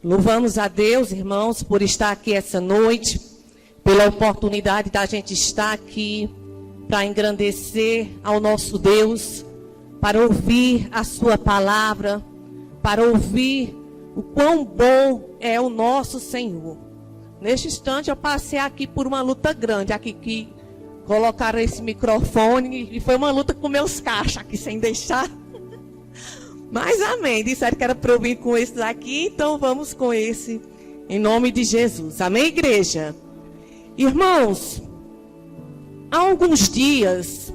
Louvamos a Deus, irmãos, por estar aqui essa noite, pela oportunidade da gente estar aqui para engrandecer ao nosso Deus, para ouvir a sua palavra, para ouvir o quão bom é o nosso Senhor. Neste instante eu passei aqui por uma luta grande, aqui que colocaram esse microfone e foi uma luta com meus cachos aqui sem deixar. Mas amém, disseram que era para eu vir com esse daqui, então vamos com esse, em nome de Jesus. Amém, igreja? Irmãos, há alguns dias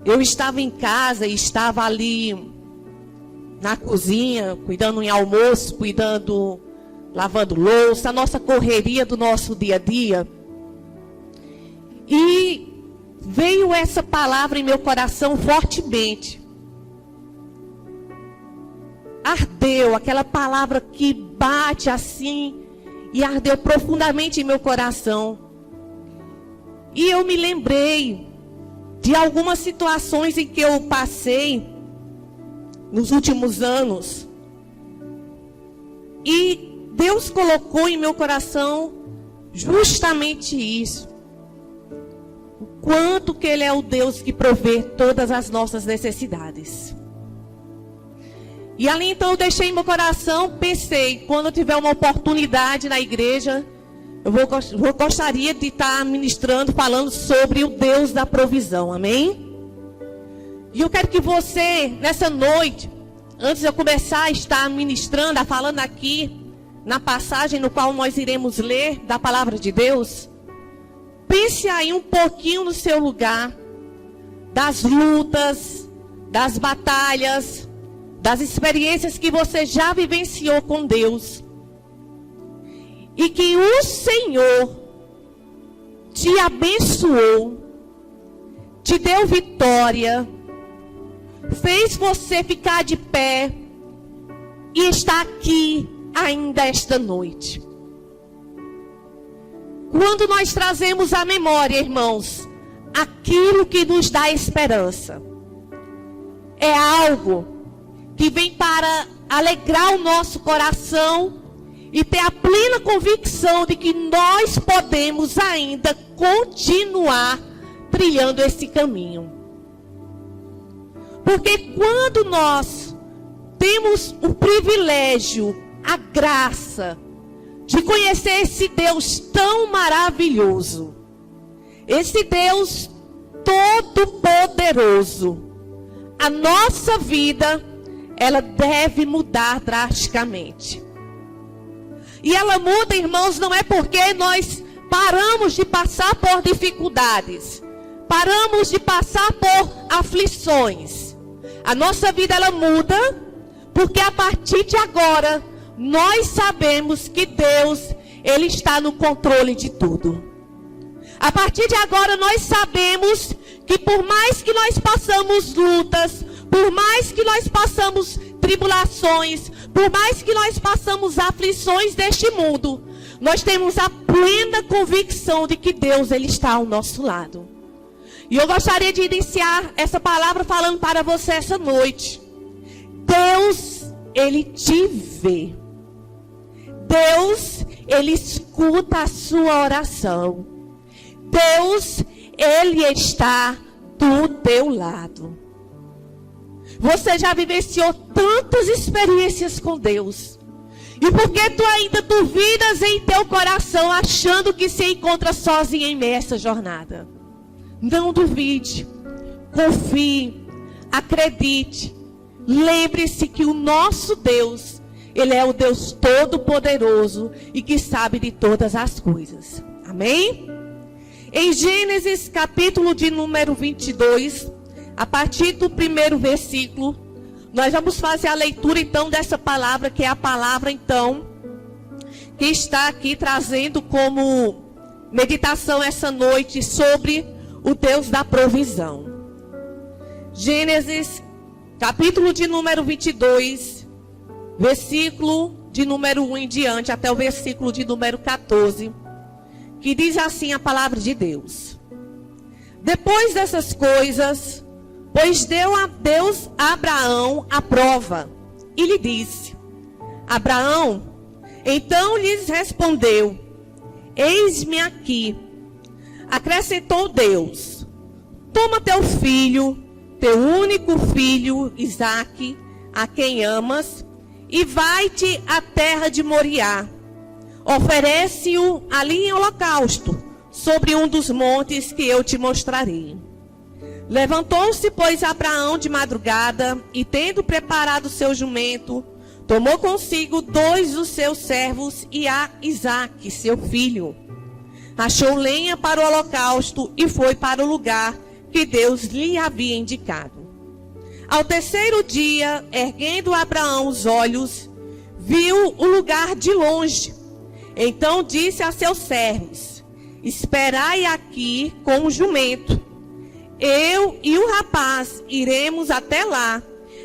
eu estava em casa e estava ali na cozinha, cuidando em almoço, lavando louça, a nossa correria do nosso dia a dia. E veio essa palavra em meu coração fortemente. Ardeu, aquela palavra que bate assim, e ardeu profundamente em meu coração. E eu me lembrei de algumas situações em que eu passei nos últimos anos. E Deus colocou em meu coração justamente isso. O quanto que Ele é o Deus que provê todas as nossas necessidades. E ali então eu deixei em meu coração, pensei, quando eu tiver uma oportunidade na igreja, eu gostaria de estar ministrando, falando sobre o Deus da provisão, amém? E eu quero que você, nessa noite, antes de eu começar a estar ministrando, falando aqui, na passagem no qual nós iremos ler da palavra de Deus, pense aí um pouquinho no seu lugar, das lutas, das batalhas, das experiências que você já vivenciou com Deus. E que o Senhor te abençoou, te deu vitória, fez você ficar de pé e está aqui ainda esta noite. Quando nós trazemos à memória, irmãos, aquilo que nos dá esperança, é algo que vem para alegrar o nosso coração e ter a plena convicção de que nós podemos ainda continuar trilhando esse caminho. Porque quando nós temos o privilégio, a graça de conhecer esse Deus tão maravilhoso, esse Deus todo-poderoso, a nossa vida, ela deve mudar drasticamente. E ela muda, irmãos, não é porque nós paramos de passar por dificuldades, paramos de passar por aflições. A nossa vida, ela muda, porque a partir de agora, nós sabemos que Deus, Ele está no controle de tudo. A partir de agora, nós sabemos que por mais que nós passamos lutas, por mais que nós passamos tribulações, por mais que nós passamos aflições deste mundo, nós temos a plena convicção de que Deus, Ele está ao nosso lado. E eu gostaria de iniciar essa palavra falando para você essa noite. Deus, Ele te vê. Deus, Ele escuta a sua oração. Deus, Ele está do teu lado. Você já vivenciou tantas experiências com Deus. E por que tu ainda duvidas em teu coração, achando que se encontra sozinho em meio a essa jornada? Não duvide. Confie. Acredite. Lembre-se que o nosso Deus, Ele é o Deus todo-poderoso e que sabe de todas as coisas. Amém? Em Gênesis, capítulo de número 22... a partir do primeiro versículo, nós vamos fazer a leitura então dessa palavra, que é a palavra então, que está aqui trazendo como meditação essa noite sobre o Deus da provisão. Gênesis, capítulo de número 22, versículo de número 1 em diante, até o versículo de número 14, que diz assim a palavra de Deus. Depois dessas coisas, pois deu a Deus a Abraão a prova, e lhe disse: Abraão, Então lhes respondeu: eis-me aqui. Acrescentou Deus: toma teu filho, teu único filho, Isaque, a quem amas, e vai-te à terra de Moriá. Oferece-o ali em holocausto, sobre um dos montes que eu te mostrarei. Levantou-se, pois, Abraão de madrugada, e tendo preparado seu jumento, tomou consigo 2 dos seus servos e a Isaque, seu filho. Achou lenha para o holocausto e foi para o lugar que Deus lhe havia indicado. Ao terceiro dia, erguendo Abraão os olhos, viu o lugar de longe. Então disse a seus servos: esperai aqui com o jumento. Eu e o rapaz iremos até lá,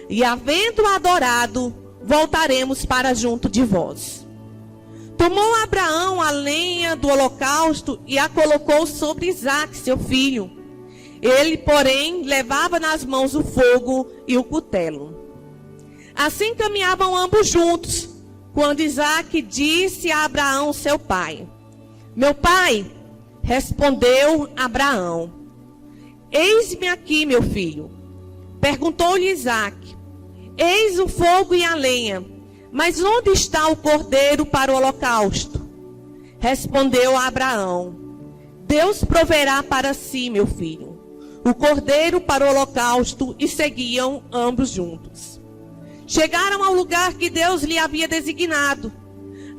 e havendo adorado, voltaremos para junto de vós. Tomou Abraão a lenha do holocausto e a colocou sobre Isaque, seu filho. Ele, porém, levava nas mãos o fogo e o cutelo. Assim caminhavam ambos juntos, quando Isaque disse a Abraão, seu pai: meu pai. Respondeu Abraão: eis-me aqui, meu filho. Perguntou-lhe Isaque: eis o fogo e a lenha, mas onde está o cordeiro para o holocausto? Respondeu Abraão: Deus proverá para si, meu filho, o cordeiro para o holocausto. E seguiam ambos juntos. Chegaram ao lugar que Deus lhe havia designado.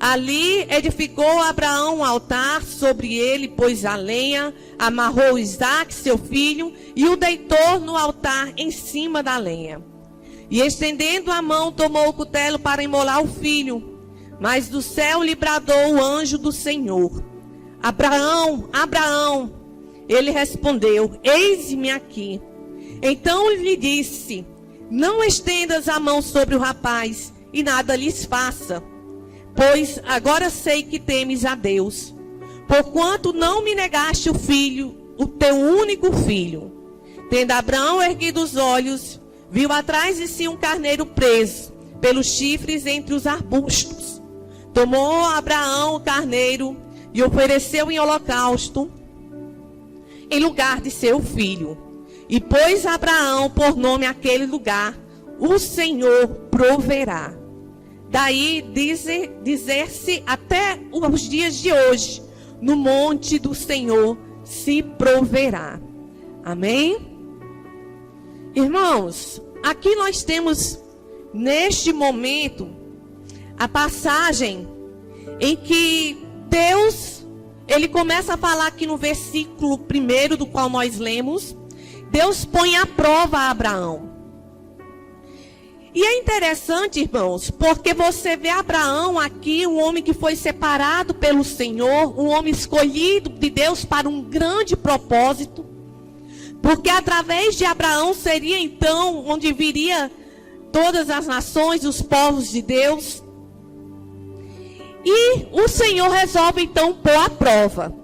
Ali edificou Abraão um altar, sobre ele pôs a lenha, amarrou Isaque, seu filho, e o deitou no altar em cima da lenha. E estendendo a mão, tomou o cutelo para imolar o filho. Mas do céu lhe bradou o anjo do Senhor: Abraão, Abraão. Ele respondeu: eis-me aqui. Então lhe disse: não estendas a mão sobre o rapaz, e nada lhes faça. Pois agora sei que temes a Deus, porquanto não me negaste o filho, o teu único filho. Tendo Abraão erguido os olhos, viu atrás de si um carneiro preso pelos chifres entre os arbustos. Tomou Abraão o carneiro e ofereceu em holocausto em lugar de seu filho. E pôs Abraão por nome aquele lugar: o Senhor proverá. Daí dizer-se até os dias de hoje: no monte do Senhor se proverá. Amém? Irmãos, aqui nós temos, neste momento, a passagem em que Deus, ele começa a falar aqui no versículo 1 do qual nós lemos. Deus põe à prova a Abraão. E é interessante, irmãos, porque você vê Abraão aqui, um homem que foi separado pelo Senhor, um homem escolhido de Deus para um grande propósito. Porque através de Abraão seria então onde viria todas as nações, os povos de Deus. E o Senhor resolve então pôr à prova.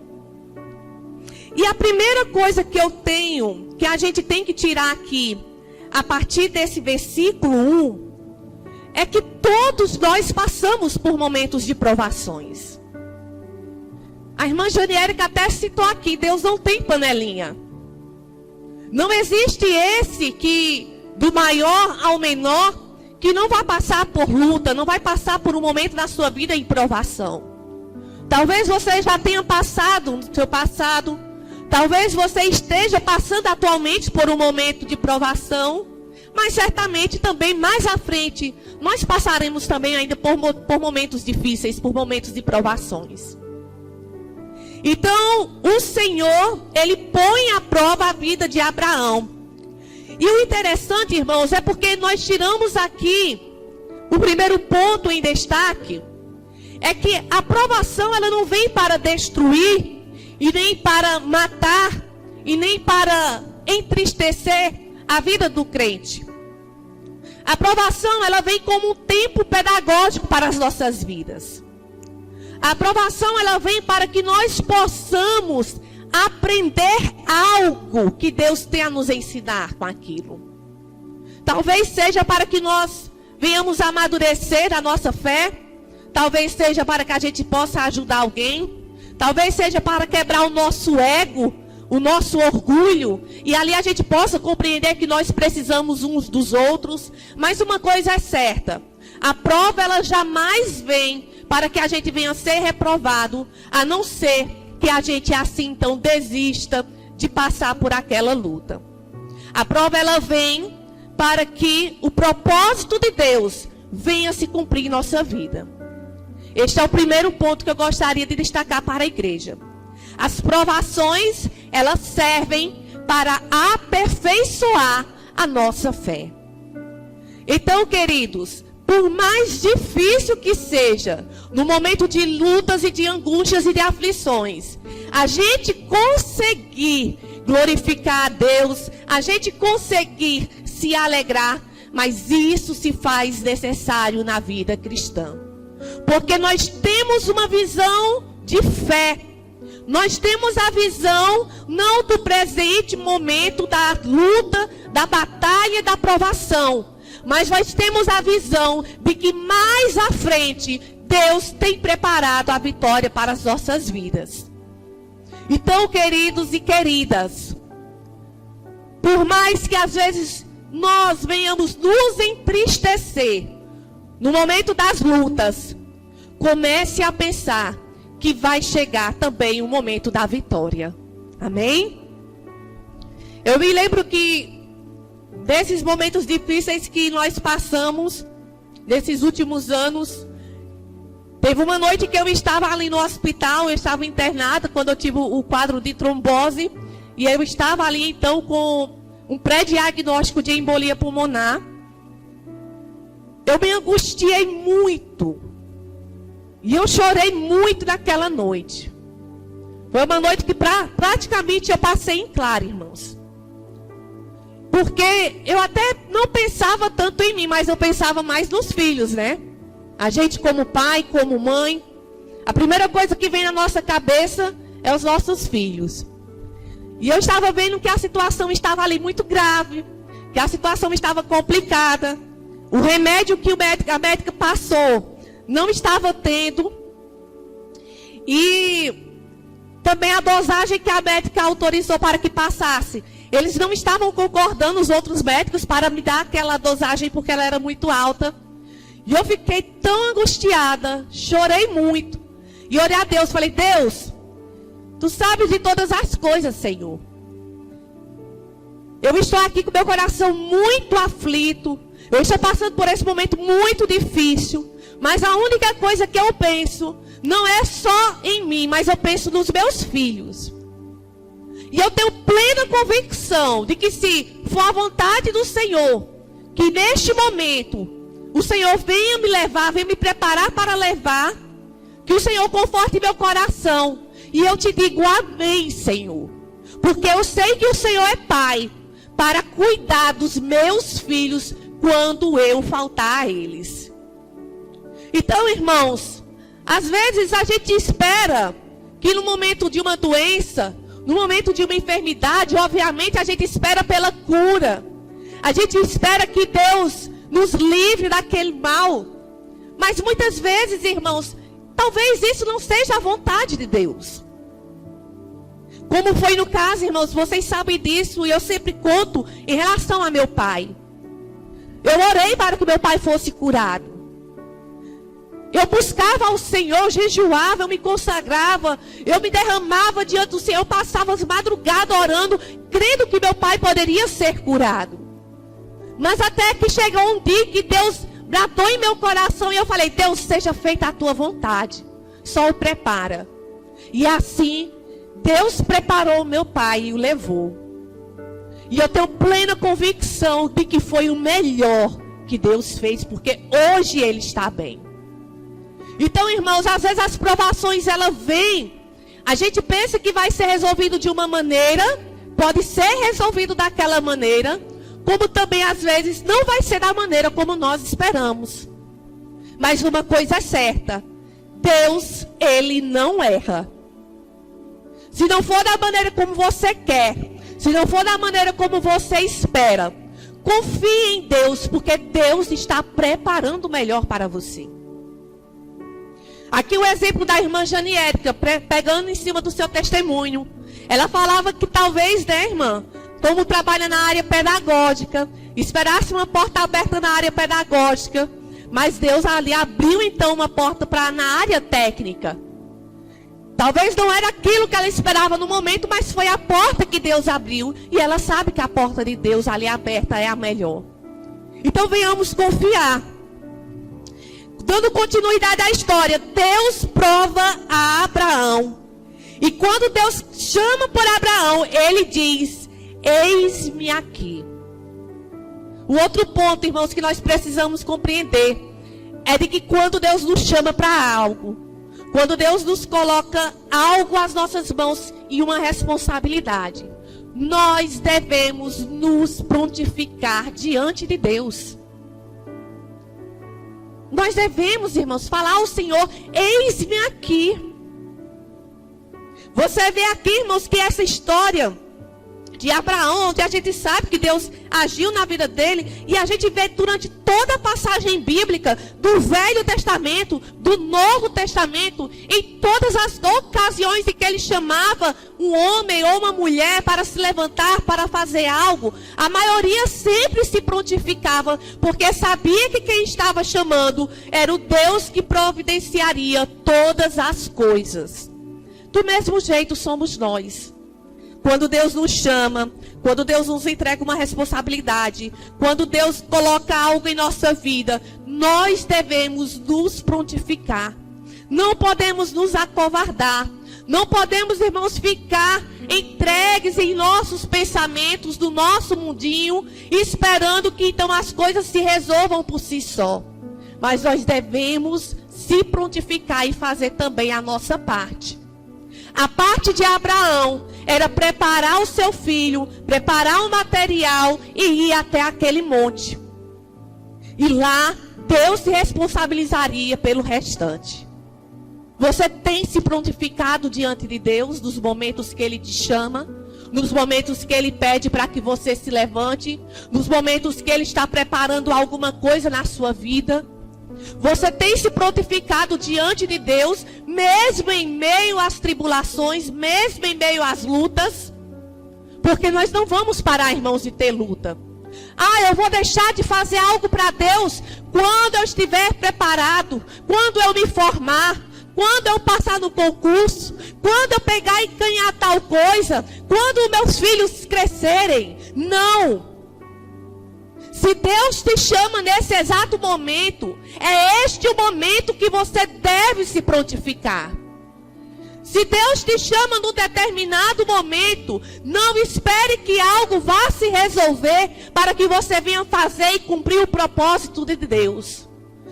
E a primeira coisa que eu tenho, que a gente tem que tirar aqui, a partir desse versículo 1, é que todos nós passamos por momentos de provações. A irmã Janiérica até citou aqui: Deus não tem panelinha. Não existe esse que, do maior ao menor, que não vai passar por luta, não vai passar por um momento da sua vida em provação. Talvez você já tenha passado no seu passado. Talvez você esteja passando atualmente por um momento de provação, mas certamente também mais à frente nós passaremos também ainda por momentos difíceis, por momentos de provações. Então, o Senhor, ele põe à prova a vida de Abraão. E o interessante, irmãos, é porque nós tiramos aqui o primeiro ponto em destaque, é que a provação, ela não vem para destruir, e nem para matar, e nem para entristecer a vida do crente. A provação, ela vem como um tempo pedagógico para as nossas vidas. A provação, ela vem para que nós possamos aprender algo que Deus tem a nos ensinar com aquilo. Talvez seja para que nós venhamos amadurecer a nossa fé. talvez seja para que a gente possa ajudar alguém, talvez seja para quebrar o nosso ego, o nosso orgulho, e ali a gente possa compreender que nós precisamos uns dos outros. Mas uma coisa é certa, a prova ela jamais vem para que a gente venha ser reprovado, a não ser que a gente assim então desista de passar por aquela luta. A prova ela vem para que o propósito de Deus venha se cumprir em nossa vida. Este é o primeiro ponto que eu gostaria de destacar para a igreja. As provações, elas servem para aperfeiçoar a nossa fé. Então, queridos, por mais difícil que seja, no momento de lutas e de angústias e de aflições, a gente conseguir glorificar a Deus, a gente conseguir se alegrar, mas isso se faz necessário na vida cristã. Porque nós temos uma visão de fé. Nós temos a visão não do presente momento da luta, da batalha, da provação. Mas nós temos a visão de que mais à frente Deus tem preparado a vitória para as nossas vidas. Então, queridos e queridas, por mais que às vezes nós venhamos nos entristecer no momento das lutas, comece a pensar que vai chegar também o momento da vitória. Amém? Eu me lembro que desses momentos difíceis que nós passamos, nesses últimos anos, teve uma noite que eu estava ali no hospital, eu estava internada quando eu tive o quadro de trombose, e eu estava ali então com um pré-diagnóstico de embolia pulmonar. Eu me angustiei muito. E eu chorei muito naquela noite. Foi uma noite que praticamente eu passei em claro, irmãos. Porque eu até não pensava tanto em mim, mas eu pensava mais nos filhos, né? A gente como pai, como mãe, a primeira coisa que vem na nossa cabeça é os nossos filhos. E eu estava vendo que a situação estava ali muito grave, que a situação estava complicada. O remédio que a médica passou não estava tendo. E também a dosagem que a médica autorizou para que passasse, eles não estavam concordando, os outros médicos, para me dar aquela dosagem porque ela era muito alta. E eu fiquei tão angustiada, chorei muito. E orei a Deus, falei: Deus, Tu sabes de todas as coisas, Senhor. Eu estou aqui com meu coração muito aflito. Eu estou passando por esse momento muito difícil. Mas a única coisa que eu penso não é só em mim, mas eu penso nos meus filhos. E eu tenho plena convicção de que se for a vontade do Senhor, que neste momento o Senhor venha me levar, venha me preparar para levar, que o Senhor conforte meu coração. E eu te digo amém, Senhor. Porque eu sei que o Senhor é Pai para cuidar dos meus filhos quando eu faltar a eles. Então, irmãos, às vezes a gente espera que no momento de uma doença, no momento de uma enfermidade, obviamente a gente espera pela cura. A gente espera que Deus nos livre daquele mal. Mas muitas vezes, irmãos, talvez isso não seja a vontade de Deus. Como foi no caso, irmãos, vocês sabem disso, e eu sempre conto em relação a meu pai. Eu orei para que meu pai fosse curado. Eu buscava ao Senhor, jejuava, eu me consagrava, eu me derramava diante do Senhor, eu passava as madrugadas orando, crendo que meu pai poderia ser curado. Mas até que chegou um dia que Deus bradou em meu coração e eu falei: Deus, seja feita a tua vontade, só o prepara. E assim, Deus preparou meu pai e o levou. E eu tenho plena convicção de que foi o melhor que Deus fez, porque hoje ele está bem. Então, irmãos, às vezes as provações, elas vêm, a gente pensa que vai ser resolvido de uma maneira, pode ser resolvido daquela maneira, como também às vezes não vai ser da maneira como nós esperamos. Mas uma coisa é certa, Deus, Ele não erra. Se não for da maneira como você quer, se não for da maneira como você espera, confie em Deus, porque Deus está preparando o melhor para você. Aqui o exemplo da irmã Janiérica, pegando em cima do seu testemunho. Ela falava que talvez, né, irmã, como trabalha na área pedagógica, esperasse uma porta aberta na área pedagógica, mas Deus ali abriu então uma porta na área técnica. Talvez não era aquilo que ela esperava no momento, mas foi a porta que Deus abriu. E ela sabe que a porta de Deus ali aberta é a melhor. Então venhamos confiar. Dando continuidade à história, Deus prova a Abraão. E quando Deus chama por Abraão, ele diz: eis-me aqui. O outro ponto, irmãos, que nós precisamos compreender é de que quando Deus nos chama para algo, quando Deus nos coloca algo às nossas mãos e uma responsabilidade, nós devemos nos prontificar diante de Deus. Nós devemos, irmãos, falar ao Senhor: eis-me aqui. Você vê aqui, irmãos, que essa história de Abraão, onde a gente sabe que Deus agiu na vida dele, e a gente vê durante toda a passagem bíblica do Velho Testamento, do Novo Testamento, em todas as ocasiões em que ele chamava um homem ou uma mulher para se levantar, para fazer algo, a maioria sempre se prontificava, porque sabia que quem estava chamando era o Deus que providenciaria todas as coisas. Do mesmo jeito somos nós. Quando Deus nos chama, quando Deus nos entrega uma responsabilidade, quando Deus coloca algo em nossa vida, nós devemos nos prontificar. Não podemos nos acovardar. Não podemos, irmãos, ficar entregues em nossos pensamentos, do nosso mundinho, esperando que então as coisas se resolvam por si só. Mas nós devemos se prontificar e fazer também a nossa parte. A parte de Abraão era preparar o seu filho, preparar o material e ir até aquele monte. E lá, Deus se responsabilizaria pelo restante. Você tem se prontificado diante de Deus nos momentos que Ele te chama? Nos momentos que Ele pede para que você se levante? Nos momentos que Ele está preparando alguma coisa na sua vida? Você tem se prontificado diante de Deus, mesmo em meio às tribulações, mesmo em meio às lutas? Porque nós não vamos parar, irmãos, de ter luta. Eu vou deixar de fazer algo para Deus quando eu estiver preparado, quando eu me formar, quando eu passar no concurso, quando eu pegar e ganhar tal coisa, quando meus filhos crescerem. Não! Se Deus te chama nesse exato momento, é este o momento que você deve se prontificar. Se Deus te chama num determinado momento, não espere que algo vá se resolver para que você venha fazer e cumprir o propósito de Deus.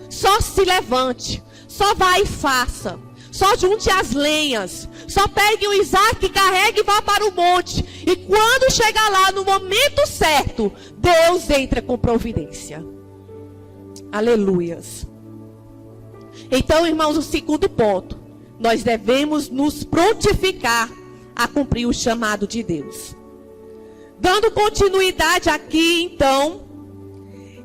Só se levante, só vá e faça. Só junte as lenhas. Só pegue o Isaac, carregue e vá para o monte. E quando chegar lá, no momento certo, Deus entra com providência. Aleluias. Então, irmãos, o segundo ponto. Nós devemos nos prontificar a cumprir o chamado de Deus. Dando continuidade aqui, então,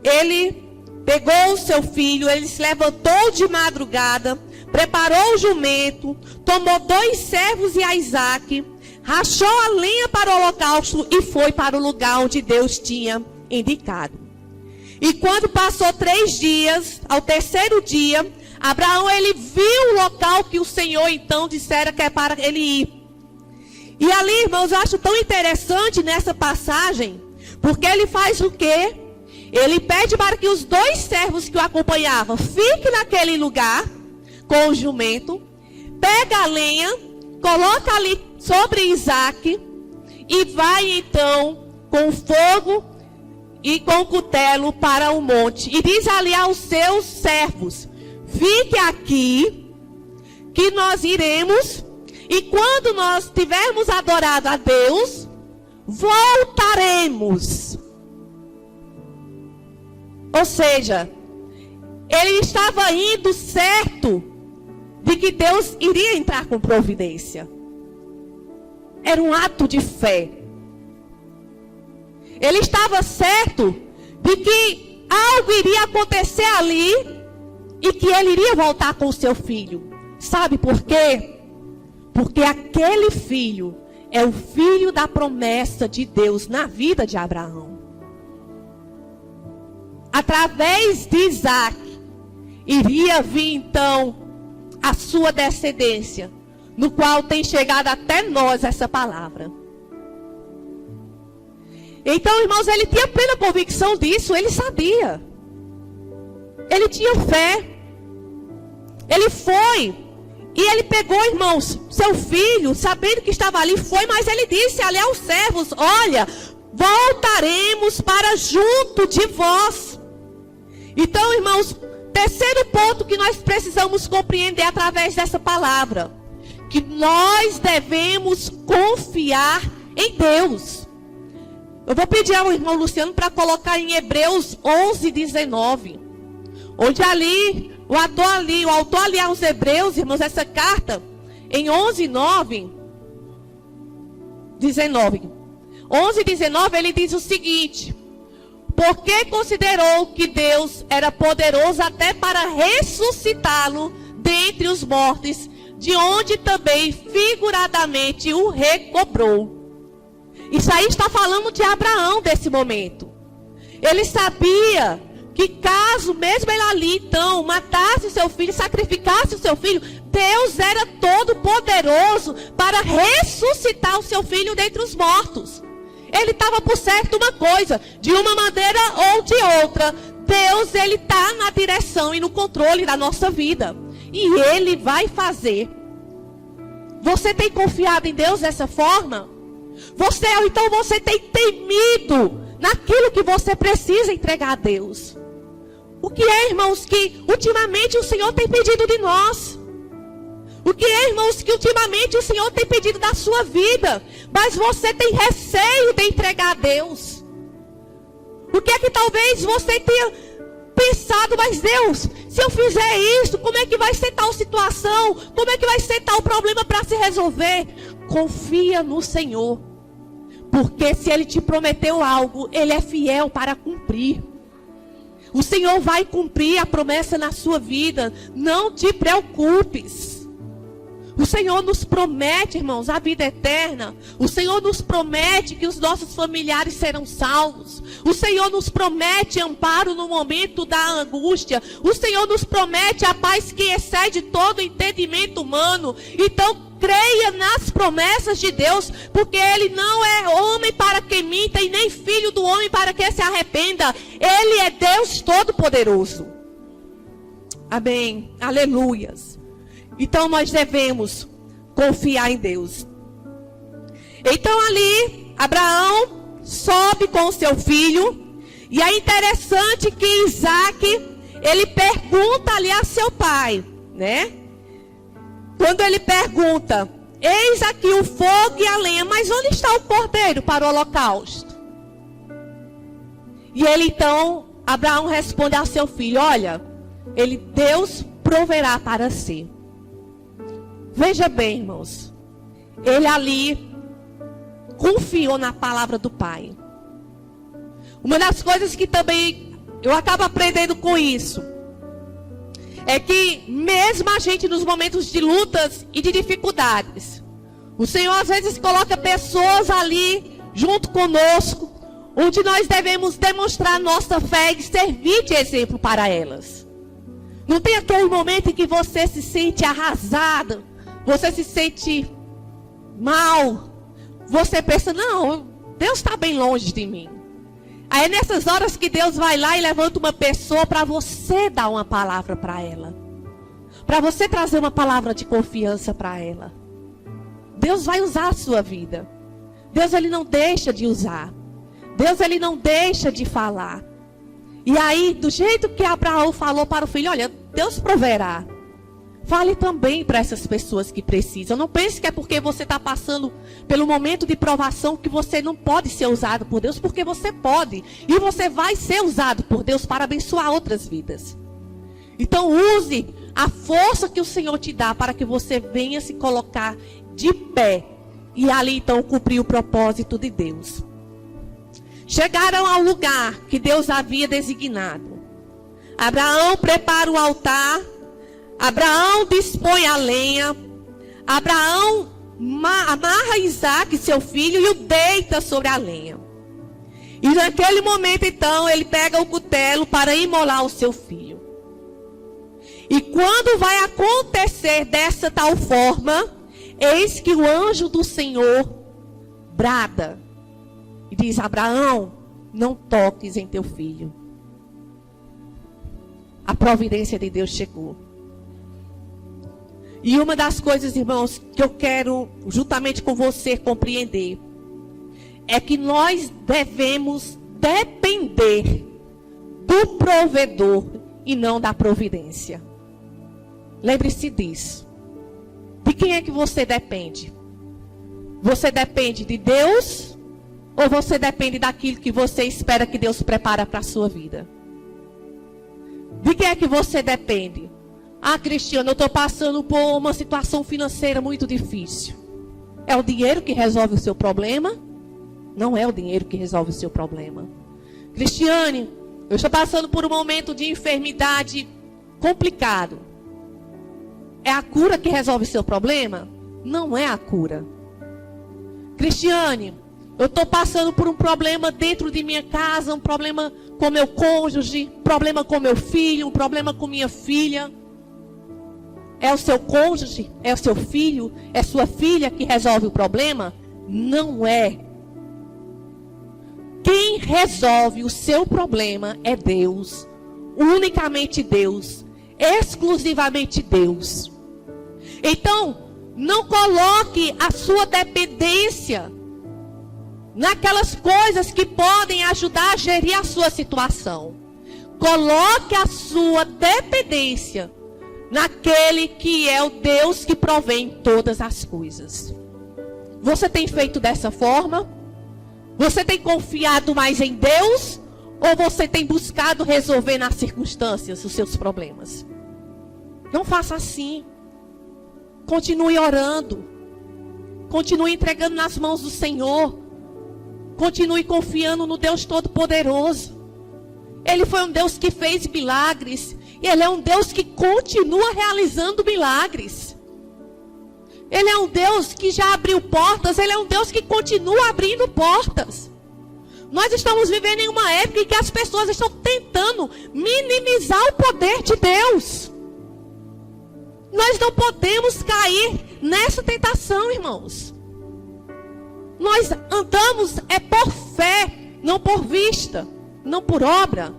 ele pegou o seu filho, ele se levantou de madrugada, preparou o jumento, tomou 2 servos e a Isaac, rachou a lenha para o holocausto e foi para o lugar onde Deus tinha indicado. E quando passou 3 dias, ao terceiro dia, Abraão, ele viu o local que o Senhor então dissera que é para ele ir. E ali, irmãos, eu acho tão interessante nessa passagem, porque ele faz o quê? Ele pede para que os 2 servos que o acompanhavam fiquem naquele lugar com o jumento, pega a lenha, coloca ali sobre Isaac e vai então com o fogo e com o cutelo para o monte. E diz ali aos seus servos: fique aqui, que nós iremos, e quando nós tivermos adorado a Deus, voltaremos. Ou seja, ele estava indo certo de que Deus iria entrar com providência. Era um ato de fé. Ele estava certo de que algo iria acontecer ali e que ele iria voltar com o seu filho. Sabe por quê? Porque aquele filho é o filho da promessa de Deus na vida de Abraão. Através de Isaac, iria vir então a sua descendência, no qual tem chegado até nós essa palavra. Então, irmãos, ele tinha plena convicção disso, ele sabia. Ele tinha fé. Ele foi. E ele pegou, irmãos, seu filho, sabendo que estava ali, foi, mas ele disse ali aos servos: olha, voltaremos para junto de vós. Então, irmãos, terceiro ponto que nós precisamos compreender através dessa palavra, que nós devemos confiar em Deus. Eu vou pedir ao irmão Luciano para colocar em Hebreus 11:19, onde ali, o autor ali aos Hebreus, irmãos, essa carta, em 11:19, ele diz o seguinte: porque considerou que Deus era poderoso até para ressuscitá-lo dentre os mortos, de onde também figuradamente o recobrou. Isso aí está falando de Abraão desse momento. Ele sabia que caso mesmo ele ali então matasse o seu filho, sacrificasse o seu filho, Deus era todo poderoso para ressuscitar o seu filho dentre os mortos. Ele estava por certo uma coisa, de uma maneira ou de outra, Deus, ele está na direção e no controle da nossa vida. E ele vai fazer. Você tem confiado em Deus dessa forma? Então você tem temido naquilo que você precisa entregar a Deus. O que é, irmãos, que ultimamente o Senhor tem pedido de nós? O que é, irmãos, que ultimamente o Senhor tem pedido da sua vida, mas você tem receio de entregar a Deus? O que é que talvez você tenha pensado: mas Deus, se eu fizer isso, como é que vai ser tal situação? Como é que vai ser tal problema para se resolver? Confia no Senhor, porque se Ele te prometeu algo, Ele é fiel para cumprir. O Senhor vai cumprir a promessa na sua vida, não te preocupes. O Senhor nos promete, irmãos, a vida eterna. O Senhor nos promete que os nossos familiares serão salvos. O Senhor nos promete amparo no momento da angústia. O Senhor nos promete a paz que excede todo entendimento humano. Então, creia nas promessas de Deus, porque Ele não é homem para que minta e nem filho do homem para que se arrependa. Ele é Deus Todo-Poderoso. Amém. Aleluias. Então nós devemos confiar em Deus. Então ali, Abraão sobe com o seu filho. E é interessante que Isaac, ele pergunta ali a seu pai, né? Quando ele pergunta: eis aqui o fogo e a lenha, mas onde está o cordeiro para o holocausto? E ele então, Abraão responde ao seu filho: olha, Deus proverá para si. Veja bem, irmãos, ele ali confiou na palavra do pai. Uma das coisas que também eu acabo aprendendo com isso é que mesmo a gente nos momentos de lutas e de dificuldades, o Senhor às vezes coloca pessoas ali junto conosco, onde nós devemos demonstrar nossa fé e servir de exemplo para elas. Não tem aquele momento em que você se sente arrasado, você se sente mal, você pensa: não, Deus está bem longe de mim. Aí é nessas horas que Deus vai lá e levanta uma pessoa para você dar uma palavra para ela, para você trazer uma palavra de confiança para ela. Deus vai usar a sua vida. Deus, ele não deixa de usar. Deus, ele não deixa de falar. E aí, do jeito que Abraão falou para o filho: olha, Deus proverá. Fale também para essas pessoas que precisam. Não pense que é porque você está passando pelo momento de provação que você não pode ser usado por Deus, porque você pode. E você vai ser usado por Deus para abençoar outras vidas. Então use a força que o Senhor te dá para que você venha se colocar de pé. E ali então cumprir o propósito de Deus. Chegaram ao lugar que Deus havia designado. Abraão prepara o altar. Abraão dispõe a lenha. Abraão amarra Isaac, seu filho, e o deita sobre a lenha. E naquele momento, então, ele pega o cutelo para imolar o seu filho. E quando vai acontecer dessa tal forma, eis que o anjo do Senhor brada e diz: Abraão, não toques em teu filho. A providência de Deus chegou. E uma das coisas, irmãos, que eu quero, juntamente com você, compreender, é que nós devemos depender do provedor e não da providência. Lembre-se disso. De quem é que você depende? Você depende de Deus ou você depende daquilo que você espera que Deus prepara para a sua vida? De quem é que você depende? Ah, Cristiano, eu estou passando por uma situação financeira muito difícil. É o dinheiro que resolve o seu problema? Não é o dinheiro que resolve o seu problema. Cristiane, eu estou passando por um momento de enfermidade complicado. É a cura que resolve o seu problema? Não é a cura. Cristiane, eu estou passando por um problema dentro de minha casa, um problema com meu cônjuge, um problema com meu filho, um problema com minha filha. É o seu cônjuge? É o seu filho? É sua filha que resolve o problema? Não é. Quem resolve o seu problema é Deus. Unicamente Deus. Exclusivamente Deus. Então, não coloque a sua dependência naquelas coisas que podem ajudar a gerir a sua situação. Coloque a sua dependência naquele que é o Deus que provém todas as coisas. Você tem feito dessa forma? Você tem confiado mais em Deus? Ou você tem buscado resolver nas circunstâncias os seus problemas? Não faça assim. Continue orando. Continue entregando nas mãos do Senhor. Continue confiando no Deus Todo-Poderoso. Ele foi um Deus que fez milagres. E Ele é um Deus que continua realizando milagres. Ele é um Deus que já abriu portas. Ele é um Deus que continua abrindo portas. Nós estamos vivendo em uma época em que as pessoas estão tentando minimizar o poder de Deus. Nós não podemos cair nessa tentação, irmãos. Nós andamos por fé, não por vista, não por obra.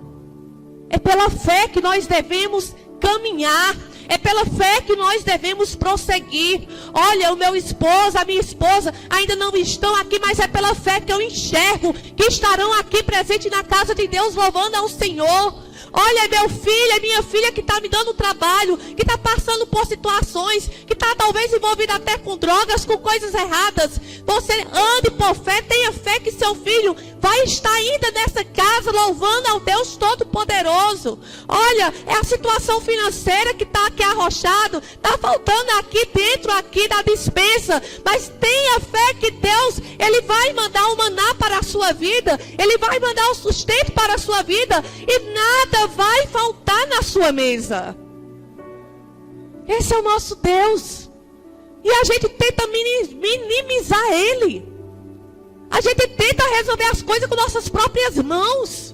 É pela fé que nós devemos caminhar. É pela fé que nós devemos prosseguir. Olha, o meu esposo, a minha esposa ainda não estão aqui, mas é pela fé que eu enxergo que estarão aqui presentes na casa de Deus, louvando ao Senhor. Olha, meu filho, é minha filha que está me dando trabalho, que está passando por situações, que está talvez envolvida até com drogas, com coisas erradas. Você ande por fé, tenha fé que seu filho vai estar ainda nessa casa, louvando ao Deus Todo-Poderoso. Olha, é a situação financeira que está aqui arrochado, está faltando aqui dentro, aqui da despensa. Mas tenha fé que Deus, Ele vai mandar o maná para a sua vida, Ele vai mandar o sustento para a sua vida, e nada vai faltar na sua mesa. Esse é o nosso Deus. E a gente tenta minimizar Ele. A gente tenta resolver as coisas com nossas próprias mãos.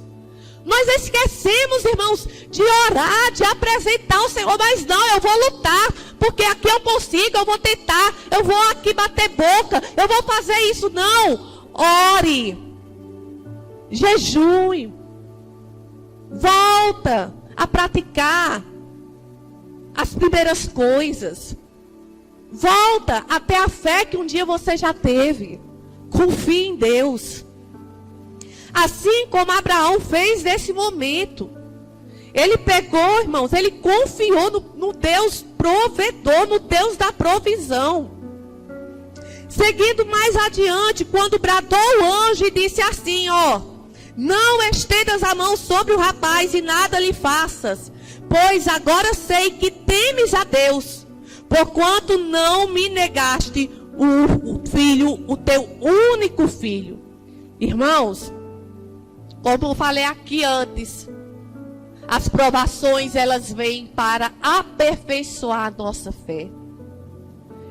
Nós esquecemos, irmãos, de orar, de apresentar ao Senhor. Mas não, eu vou lutar, porque aqui eu consigo, eu vou tentar, eu vou aqui bater boca, eu vou fazer isso. Não, ore, jejue, volta a praticar as primeiras coisas. Volta até a fé que um dia você já teve. Confie em Deus. Assim como Abraão fez nesse momento. Ele pegou, irmãos, ele confiou no Deus provedor, no Deus da provisão. Seguindo mais adiante, quando bradou o anjo e disse assim, ó: não estendas a mão sobre o rapaz e nada lhe faças, pois agora sei que temes a Deus, porquanto não me negaste o filho, o teu único filho. Irmãos, como eu falei aqui antes, As provações, elas vêm para aperfeiçoar a nossa fé.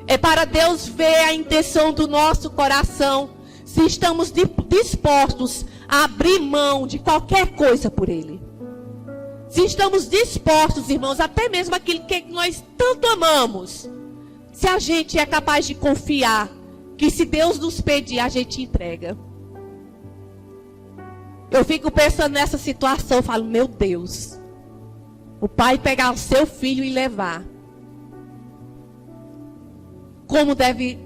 É para Deus ver a intenção do nosso coração, se estamos dispostos a abrir mão de qualquer coisa por Ele. Se estamos dispostos, irmãos, até mesmo aquilo que nós tanto amamos. Se a gente é capaz de confiar que se Deus nos pedir, a gente entrega. Eu fico pensando nessa situação, falo, meu Deus, o pai pegar o seu filho e levar. Como deve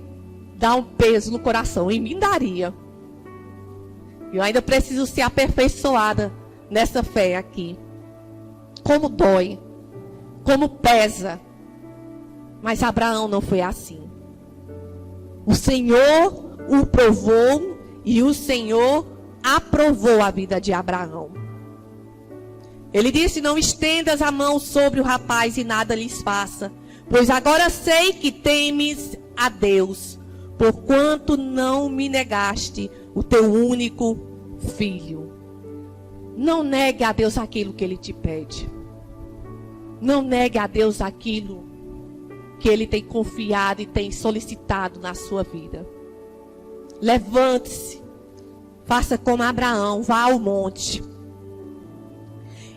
dar um peso no coração? Em mim daria. Eu ainda preciso ser aperfeiçoada nessa fé aqui. Como dói, como pesa. Mas Abraão não foi assim. O Senhor o provou e o Senhor aprovou a vida de Abraão. Ele disse, não estendas a mão sobre o rapaz e nada lhes faça, pois agora sei que temes a Deus, porquanto não me negaste o teu único filho. Não negue a Deus aquilo que Ele te pede. Não negue a Deus aquilo que Ele tem confiado e tem solicitado na sua vida. Levante-se. Faça como Abraão, vá ao monte.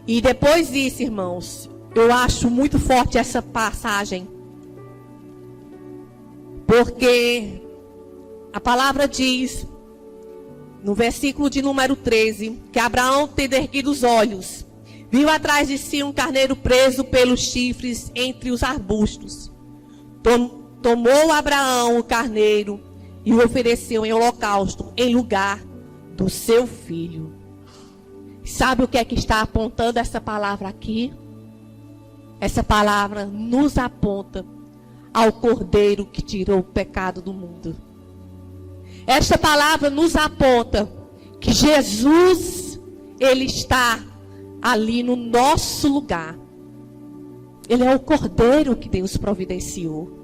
E depois disso, irmãos, eu acho muito forte essa passagem. Porque a palavra diz, no versículo de número 13, que Abraão, tendo erguido os olhos, viu atrás de si um carneiro preso pelos chifres entre os arbustos. Tomou Abraão o carneiro e o ofereceu em holocausto, em lugar do seu filho. Sabe o que é que está apontando essa palavra aqui? Essa palavra nos aponta ao Cordeiro que tirou o pecado do mundo. Esta palavra nos aponta que Jesus, Ele está ali no nosso lugar. Ele é o Cordeiro que Deus providenciou.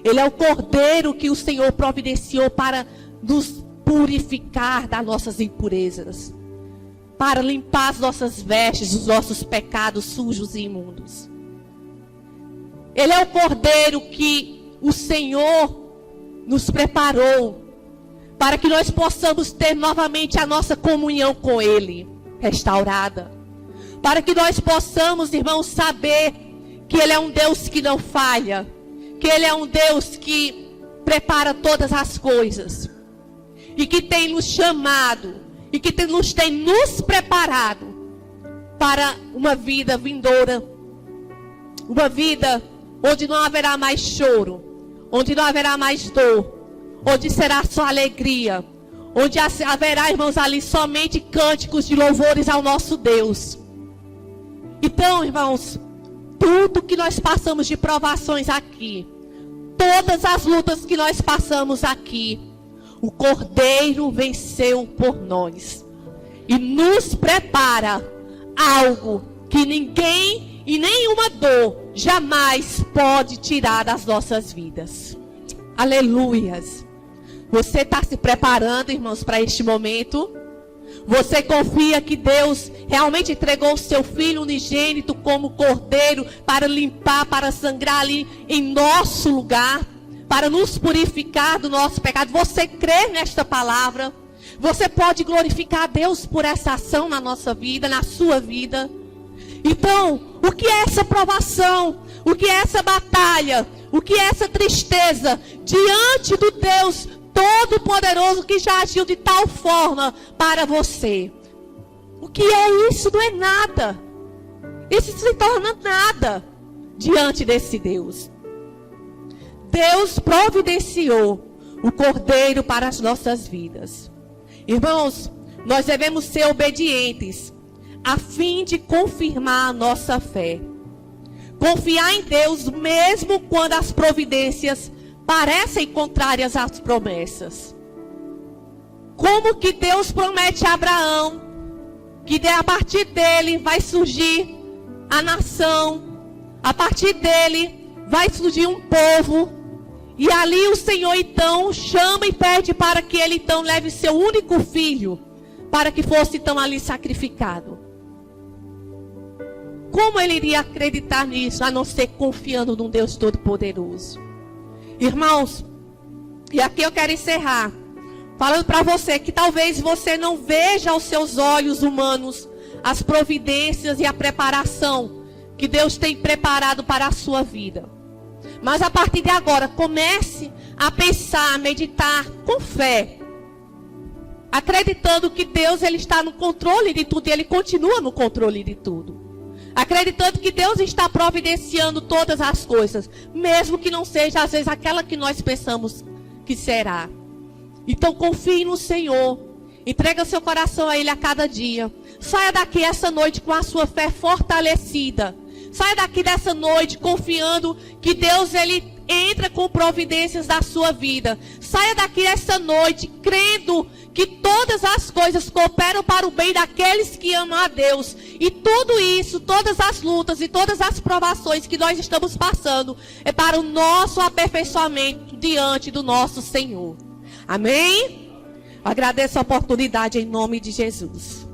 Ele é o Cordeiro que o Senhor providenciou para nos purificar das nossas impurezas, para limpar as nossas vestes, os nossos pecados sujos e imundos. Ele é o Cordeiro que o Senhor nos preparou para que nós possamos ter novamente a nossa comunhão com Ele restaurada. Para que nós possamos, irmãos, saber que Ele é um Deus que não falha, que Ele é um Deus que prepara todas as coisas, e que tem nos chamado, e que tem nos preparado para uma vida vindoura, uma vida onde não haverá mais choro, onde não haverá mais dor, onde será só alegria, onde haverá, irmãos, ali somente cânticos de louvores ao nosso Deus. Então, irmãos, tudo que nós passamos de provações aqui, todas as lutas que nós passamos aqui, o Cordeiro venceu por nós e nos prepara algo que ninguém e nenhuma dor jamais pode tirar das nossas vidas. Aleluias. Você está se preparando, irmãos, para este momento? Você confia que Deus realmente entregou o seu Filho unigênito como Cordeiro para limpar, para sangrar ali em nosso lugar, para nos purificar do nosso pecado? Você crê nesta palavra? Você pode glorificar a Deus por essa ação na nossa vida, na sua vida? Então, o que é essa provação? O que é essa batalha? O que é essa tristeza diante do Deus Todo-Poderoso que já agiu de tal forma para você? O que é isso? Não é nada. Isso se torna nada diante desse Deus. Deus providenciou o Cordeiro para as nossas vidas. Irmãos, nós devemos ser obedientes a fim de confirmar a nossa fé. Confiar em Deus mesmo quando as providências parecem contrárias às promessas. Como que Deus promete a Abraão que a partir dele vai surgir a nação, a partir dele vai surgir um povo, e ali o Senhor então chama e pede para que ele então leve seu único filho, para que fosse então ali sacrificado. como ele iria acreditar nisso, a não ser confiando num Deus Todo-Poderoso? Irmãos, e aqui eu quero encerrar, falando para você que talvez você não veja aos seus olhos humanos as providências e a preparação que Deus tem preparado para a sua vida. Mas a partir de agora, comece a pensar, a meditar com fé, acreditando que Deus ele está no controle de tudo e Ele continua no controle de tudo. Acreditando que Deus está providenciando todas as coisas, mesmo que não seja às vezes aquela que nós pensamos que será. Então confie no Senhor, entrega seu coração a Ele a cada dia. Saia daqui essa noite com a sua fé fortalecida. Saia daqui dessa noite confiando que Deus ele entra com providências da sua vida. Saia daqui essa noite crendo que todas as coisas cooperam para o bem daqueles que amam a Deus. E tudo isso, todas as lutas e todas as provações que nós estamos passando é para o nosso aperfeiçoamento diante do nosso Senhor. Amém? Agradeço a oportunidade em nome de Jesus.